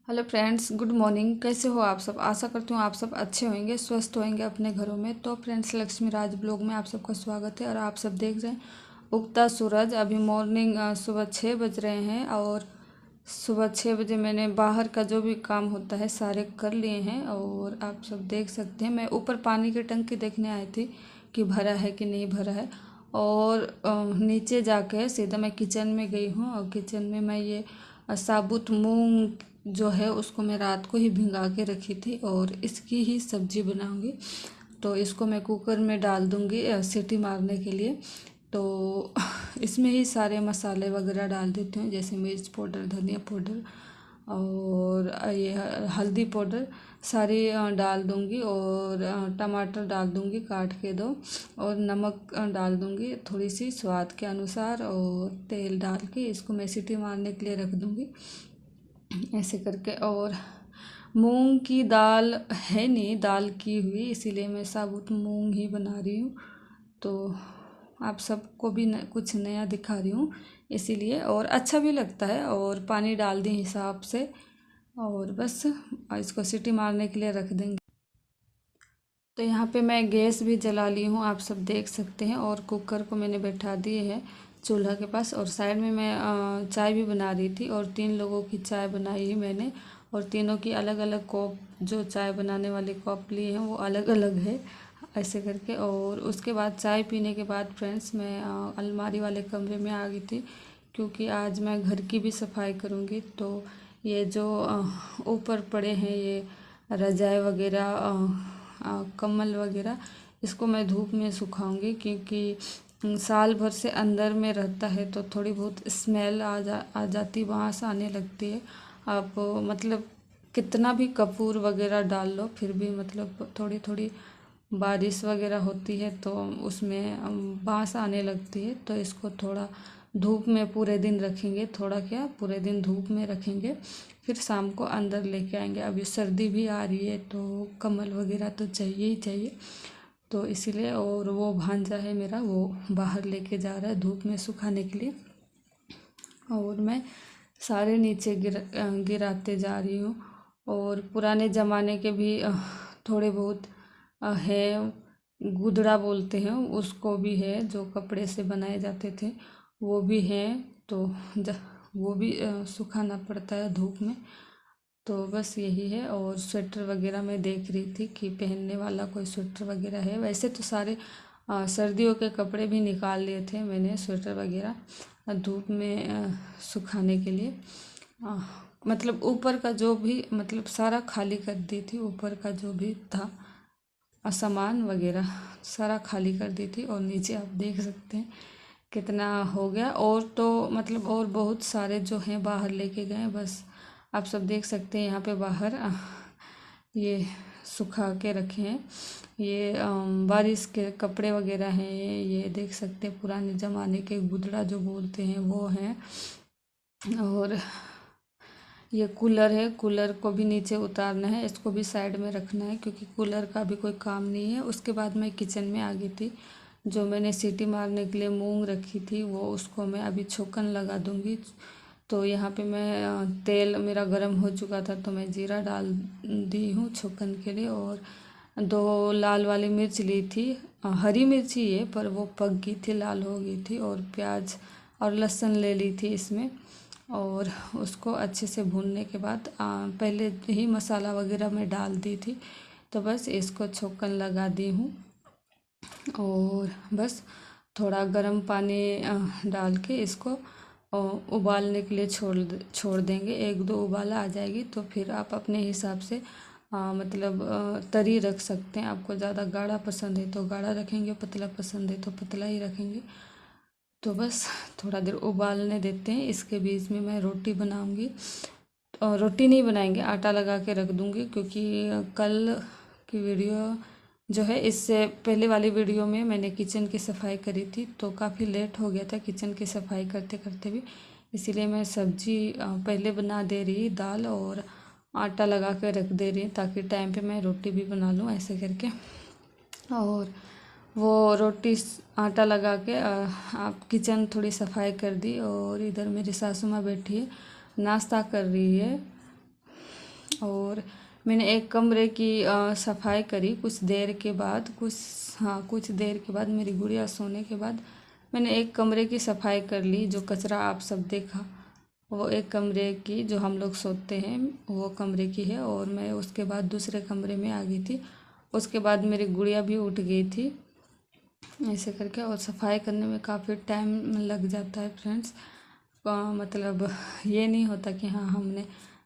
Hello friends, good morning. कैसे हो आप सब? आशा करती हूँ आप सब अच्छे होंगे, स्वस्थ होंगे अपने घरों में। तो फ्रेंड्स, लक्ष्मी राज ब्लॉग में आप सबका स्वागत है। और आप सब देख रहे हैं उगता सूरज। अभी मॉर्निंग सुबह 6 बज रहे हैं और सुबह 6 बजे मैंने बाहर का जो भी काम होता है सारे कर लिए हैं। और आप सब देख सकते हैं, मैं ऊपर पानी की टंकी देखने आई थी कि भरा है कि नहीं भरा है। और नीचे जाके सीधा मैं किचन में गई हूँ। और किचन में मैं ये साबुत मूंग जो है उसको मैं रात को ही भिंगा के रखी थी और इसकी ही सब्जी बनाऊंगी। तो इसको मैं कुकर में डाल दूंगी सीटी मारने के लिए। तो इसमें ही सारे मसाले वगैरह डाल देती हूँ, जैसे मिर्च पाउडर, धनिया पाउडर और ये हल्दी पाउडर सारी डाल दूंगी। और टमाटर डाल दूंगी काट के दो, और नमक डाल दूंगी थोड़ी सी स्वाद के अनुसार, और तेल डाल के इसको मैं सीटी मारने के लिए रख दूंगी ऐसे करके। और मूंग की दाल है नहीं, दाल की हुई, इसीलिए मैं साबुत मूंग ही बना रही हूँ। तो आप सबको भी कुछ नया दिखा रही हूँ इसीलिए, और अच्छा भी लगता है। और पानी डाल दी हिसाब से, और बस इसको सीटी मारने के लिए रख देंगे। तो यहाँ पे मैं गैस भी जला ली हूँ, आप सब देख सकते हैं। और कुकर को मैंने बैठा दिए है चूल्हा के पास। और साइड में मैं चाय भी बना रही थी, और 3 लोगों की चाय बनाई है मैंने। और तीनों की अलग अलग कप, जो चाय बनाने वाले कप लिए हैं वो अलग अलग है ऐसे करके। और उसके बाद चाय पीने के बाद फ्रेंड्स, मैं अलमारी वाले कमरे में आ गई थी, क्योंकि आज मैं घर की भी सफाई करूँगी। तो ये जो ऊपर पड़े हैं ये रजाई वगैरह, कम्बल वगैरह, इसको मैं धूप में सुखाऊंगी, क्योंकि साल भर से अंदर में रहता है तो थोड़ी बहुत स्मेल आ जाती, वास आने लगती है। आप मतलब कितना भी कपूर वगैरह डाल लो, फिर भी मतलब थोड़ी थोड़ी बारिश वगैरह होती है तो उसमें बांस आने लगती है। तो इसको थोड़ा धूप में पूरे दिन रखेंगे, थोड़ा क्या पूरे दिन धूप में रखेंगे, फिर शाम को अंदर लेके आएंगे। अभी सर्दी भी आ रही है तो कम्बल वगैरह तो चाहिए ही चाहिए, तो इसीलिए। और वो भांजा है मेरा, वो बाहर लेके जा रहा है धूप में सुखाने के लिए। और मैं सारे नीचे गिराते जा रही हूँ। और पुराने ज़माने के भी थोड़े बहुत है, गुदड़ा बोलते हैं उसको भी है, जो कपड़े से बनाए जाते थे वो भी हैं। तो वो भी सुखाना पड़ता है धूप में। तो बस यही है। और स्वेटर वगैरह मैं देख रही थी कि पहनने वाला कोई स्वेटर वगैरह है। वैसे तो सारे सर्दियों के कपड़े भी निकाल लिए थे मैंने, स्वेटर वगैरह धूप में सुखाने के लिए। मतलब ऊपर का जो भी, मतलब सारा खाली कर दी थी, ऊपर का जो भी था सामान वगैरह सारा खाली कर दी थी। और नीचे आप देख सकते हैं कितना हो गया। और तो मतलब और बहुत सारे जो हैं बाहर लेके गए, बस आप सब देख सकते हैं यहाँ पे बाहर ये सुखा के रखे हैं। ये बारिश के कपड़े वगैरह हैं, ये देख सकते हैं पुराने ज़माने के गुदड़ा जो बोलते हैं वो हैं। और ये कूलर है, कूलर को भी नीचे उतारना है, इसको भी साइड में रखना है, क्योंकि कूलर का भी कोई काम नहीं है। उसके बाद मैं किचन में आ गई थी। जो मैंने सीटी मारने के लिए मूंग रखी थी वो, उसको मैं अभी छोकन लगा दूंगी। तो यहाँ पे मैं तेल मेरा गर्म हो चुका था तो मैं जीरा डाल दी हूँ छोकन के लिए। और 2 लाल वाली मिर्च ली थी, हरी मिर्ची है पर वो पक गई थी, लाल हो गई थी। और प्याज और लहसुन ले ली थी इसमें। और उसको अच्छे से भूनने के बाद पहले ही मसाला वगैरह मैं डाल दी थी। तो बस इसको छोकन लगा दी हूँ। और बस थोड़ा गर्म पानी डाल के इसको उबालने के लिए छोड़ देंगे। 1-2 उबाला आ जाएगी तो फिर आप अपने हिसाब से मतलब तरी रख सकते हैं। आपको ज़्यादा गाढ़ा पसंद है तो गाढ़ा रखेंगे, पतला पसंद है तो पतला ही रखेंगे। तो बस थोड़ा देर उबालने देते हैं। इसके बीच में मैं रोटी बनाऊंगी। और रोटी नहीं बनाएंगे, आटा लगा के रख दूंगी, क्योंकि कल की वीडियो जो है, इससे पहले वाली वीडियो में मैंने किचन की सफाई करी थी तो काफ़ी लेट हो गया था किचन की सफाई करते करते भी। इसीलिए मैं सब्जी पहले बना दे रही, दाल और आटा लगा के रख दे रही, ताकि टाइम पे मैं रोटी भी बना लूँ ऐसे करके। और वो रोटी आटा लगा के आप किचन थोड़ी सफाई कर दी। और इधर मेरी सासू माँ बैठी है, नाश्ता कर रही है। और मैंने एक कमरे की सफाई करी कुछ देर के बाद। कुछ देर के बाद मेरी गुड़िया सोने के बाद मैंने एक कमरे की सफाई कर ली। जो कचरा आप सब देखा वो एक कमरे की, जो हम लोग सोते हैं वो कमरे की है। और मैं उसके बाद दूसरे कमरे में आ गई थी। उसके बाद मेरी गुड़िया भी उठ गई थी ऐसे करके। और सफाई करने में काफ़ी टाइम लग जाता है फ्रेंड्स। मतलब ये नहीं होता कि हाँ हमने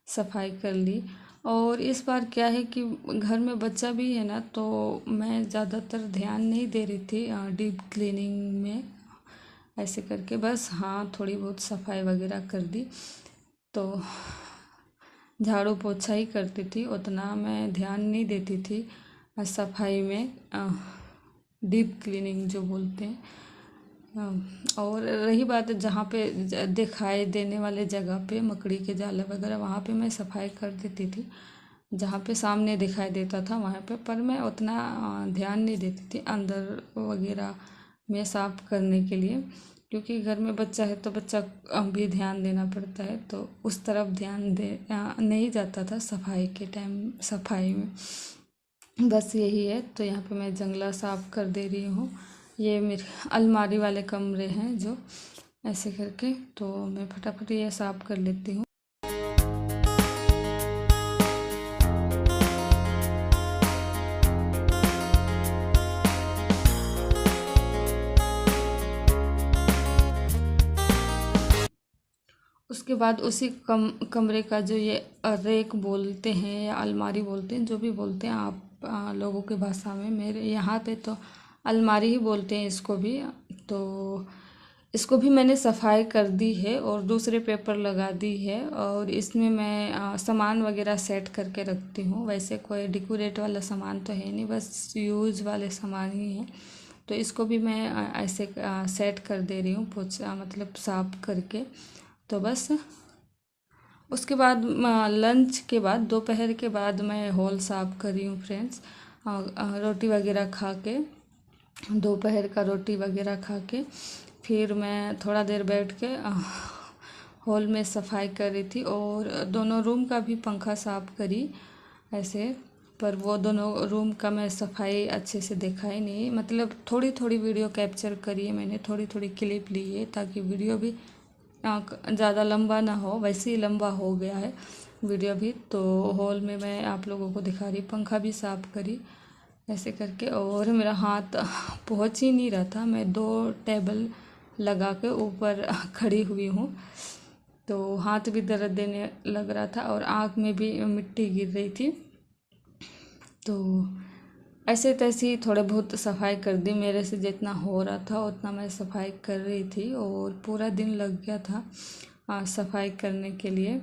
सफाई कर ली। और इस बार क्या है कि घर में बच्चा भी है ना, तो मैं ज़्यादातर ध्यान नहीं दे रही थी डीप क्लीनिंग में ऐसे करके। बस हाँ थोड़ी बहुत सफाई वगैरह कर दी, तो झाड़ू पोछा ही करती थी, उतना मैं ध्यान नहीं देती थी सफाई में, डीप क्लीनिंग जो बोलते हैं। और रही बात जहाँ पे दिखाई देने वाले जगह पे मकड़ी के जाले वगैरह, वहाँ पे मैं सफाई कर देती थी। जहाँ पे सामने दिखाई देता था वहाँ पे, पर मैं उतना ध्यान नहीं देती थी अंदर वगैरह में साफ़ करने के लिए, क्योंकि घर में बच्चा है तो बच्चा भी ध्यान देना पड़ता है, तो उस तरफ ध्यान नहीं जाता था सफाई के टाइम सफाई में। बस यही है। तो यहाँ पे मैं जंगला साफ़ कर दे रही हूँ। ये मेरे अलमारी वाले कमरे हैं जो ऐसे करके, तो मैं फटाफट ये साफ़ कर लेती हूँ। उसके बाद उसी कमरे का जो ये रेक बोलते हैं या अलमारी बोलते हैं, जो भी बोलते हैं आप लोगों की भाषा में, मेरे यहाँ पे तो अलमारी ही बोलते हैं इसको भी। तो इसको भी मैंने सफाई कर दी है और दूसरे पेपर लगा दी है। और इसमें मैं सामान वगैरह सेट करके रखती हूँ। वैसे कोई डेकोरेट वाला सामान तो है नहीं, बस यूज़ वाले सामान ही हैं। तो इसको भी मैं ऐसे सेट कर दे रही हूँ, पोछा मतलब साफ करके। तो बस उसके बाद लंच के बाद दोपहर के बाद मैं हॉल साफ़ कर रही हूँ फ्रेंड्स। रोटी वगैरह खा के, दोपहर का रोटी वगैरह खा के फिर मैं थोड़ा देर बैठ के हॉल में सफाई कर रही थी। और दोनों रूम का भी पंखा साफ़ करी ऐसे, पर वो दोनों रूम का मैं सफाई अच्छे से देखा ही नहीं। मतलब थोड़ी थोड़ी वीडियो कैप्चर करी है मैंने, थोड़ी थोड़ी क्लिप ली है, ताकि वीडियो भी ज़्यादा लंबा ना हो। वैसे ही लंबा हो गया है वीडियो भी। तो हॉल में मैं आप लोगों को दिखा रही, पंखा भी साफ़ करी ऐसे करके। और मेरा हाथ पहुँच ही नहीं रहा था, मैं 2 टेबल लगा के ऊपर खड़ी हुई हूँ, तो हाथ भी दर्द देने लग रहा था और आँख में भी मिट्टी गिर रही थी। तो ऐसे तैसे ही थोड़े बहुत सफाई कर दी, मेरे से जितना हो रहा था उतना मैं सफाई कर रही थी। और पूरा दिन लग गया था सफाई करने के लिए।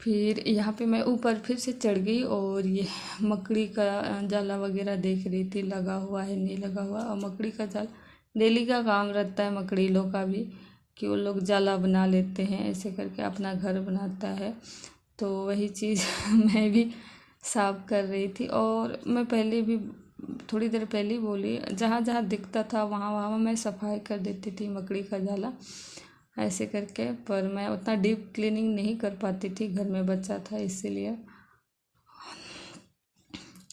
फिर यहाँ पे मैं ऊपर फिर से चढ़ गई और ये मकड़ी का जाला वगैरह देख रही थी, लगा हुआ है नहीं लगा हुआ। और मकड़ी का जाला डेली का काम रहता है मकड़ी लोग का भी, कि वो लोग जाला बना लेते हैं ऐसे करके, अपना घर बनाता है। तो वही चीज़ मैं भी साफ कर रही थी। और मैं पहले भी थोड़ी देर पहले बोली, जहाँ जहाँ दिखता था वहाँ वहाँ मैं सफाई कर देती थी मकड़ी का जाला ऐसे करके। पर मैं उतना डीप क्लीनिंग नहीं कर पाती थी, घर में बच्चा था इसीलिए।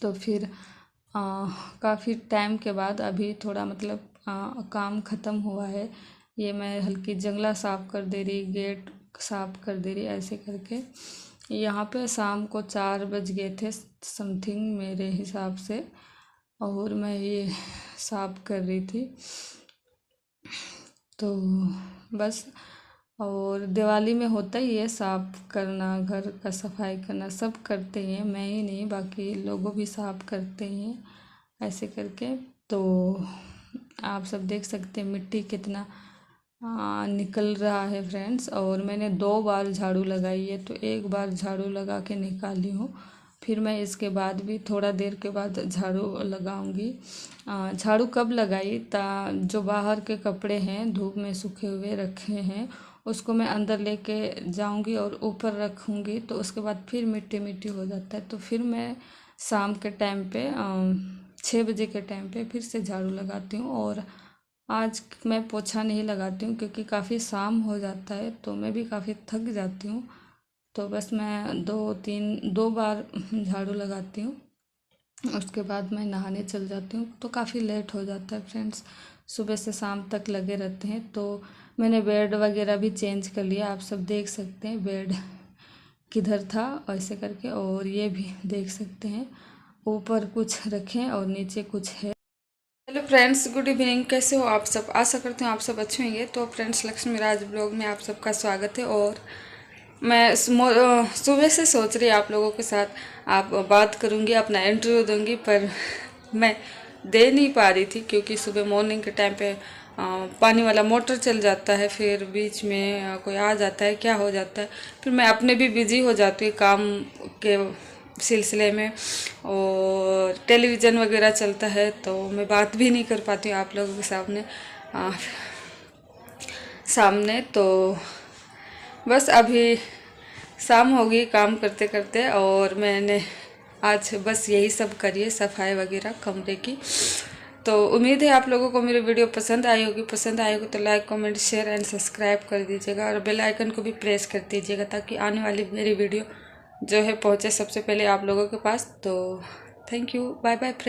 तो फिर काफ़ी टाइम के बाद अभी थोड़ा मतलब काम ख़त्म हुआ है। ये मैं हल्की जंगला साफ़ कर दे रही, गेट साफ़ कर दे रही ऐसे करके। यहाँ पे शाम को 4 बज गए थे समथिंग मेरे हिसाब से, और मैं ये साफ़ कर रही थी। तो बस, और दिवाली में होता ही है साफ़ करना, घर का सफाई करना, सब करते हैं, मैं ही नहीं बाकी लोगों भी साफ़ करते हैं ऐसे करके। तो आप सब देख सकते हैं मिट्टी कितना निकल रहा है फ्रेंड्स। और मैंने 2 बार झाड़ू लगाई है, तो एक बार झाड़ू लगा के निकाली हूँ, फिर मैं इसके बाद भी थोड़ा देर के बाद झाड़ू लगाऊंगी। झाड़ू कब लगाई, जो बाहर के कपड़े हैं धूप में सूखे हुए रखे हैं उसको मैं अंदर लेके जाऊंगी और ऊपर रखूंगी, तो उसके बाद फिर मिट्टी मिट्टी हो जाता है। तो फिर मैं शाम के टाइम पे 6 बजे के टाइम पे फिर से झाड़ू लगाती हूँ और आज मैं पोछा नहीं लगाती हूँ क्योंकि काफ़ी शाम हो जाता है, तो मैं भी काफ़ी थक जाती हूँ। तो बस मैं 2 बार झाड़ू लगाती हूँ, उसके बाद मैं नहाने चल जाती हूँ। तो काफ़ी लेट हो जाता है फ्रेंड्स, सुबह से शाम तक लगे रहते हैं। तो मैंने बेड वगैरह भी चेंज कर लिया, आप सब देख सकते हैं बेड किधर था ऐसे करके। और ये भी देख सकते हैं, ऊपर कुछ रखें और नीचे कुछ है। Hello friends, good evening. कैसे हो आप सब? आशा करती हूँ आप सब अच्छे होंगे। तो फ्रेंड्स, लक्ष्मी राज ब्लॉग में आप सबका स्वागत है। और मैं सुबह से सोच रही आप लोगों के साथ आप बात करूँगी, अपना इंटरव्यू दूँगी, पर मैं दे नहीं पा रही थी क्योंकि सुबह मॉर्निंग के टाइम पे पानी वाला मोटर चल जाता है, फिर बीच में कोई आ जाता है, क्या हो जाता है, फिर मैं अपने भी बिजी हो जाती हूँ काम के सिलसिले में, और टेलीविज़न वगैरह चलता है तो मैं बात भी नहीं कर पाती हूँ आप लोगों के सामने। तो बस अभी शाम हो गई काम करते करते, और मैंने आज बस यही सब करी है, सफाई वगैरह कमरे की। तो उम्मीद है आप लोगों को मेरी वीडियो पसंद आई होगी। पसंद आई होगी तो like comment share and subscribe कर दीजिएगा, और बेल आइकन को भी प्रेस कर दीजिएगा ताकि आने वाली मेरी वीडियो जो है पहुँचे सबसे पहले आप लोगों के पास। तो thank you, bye bye friend.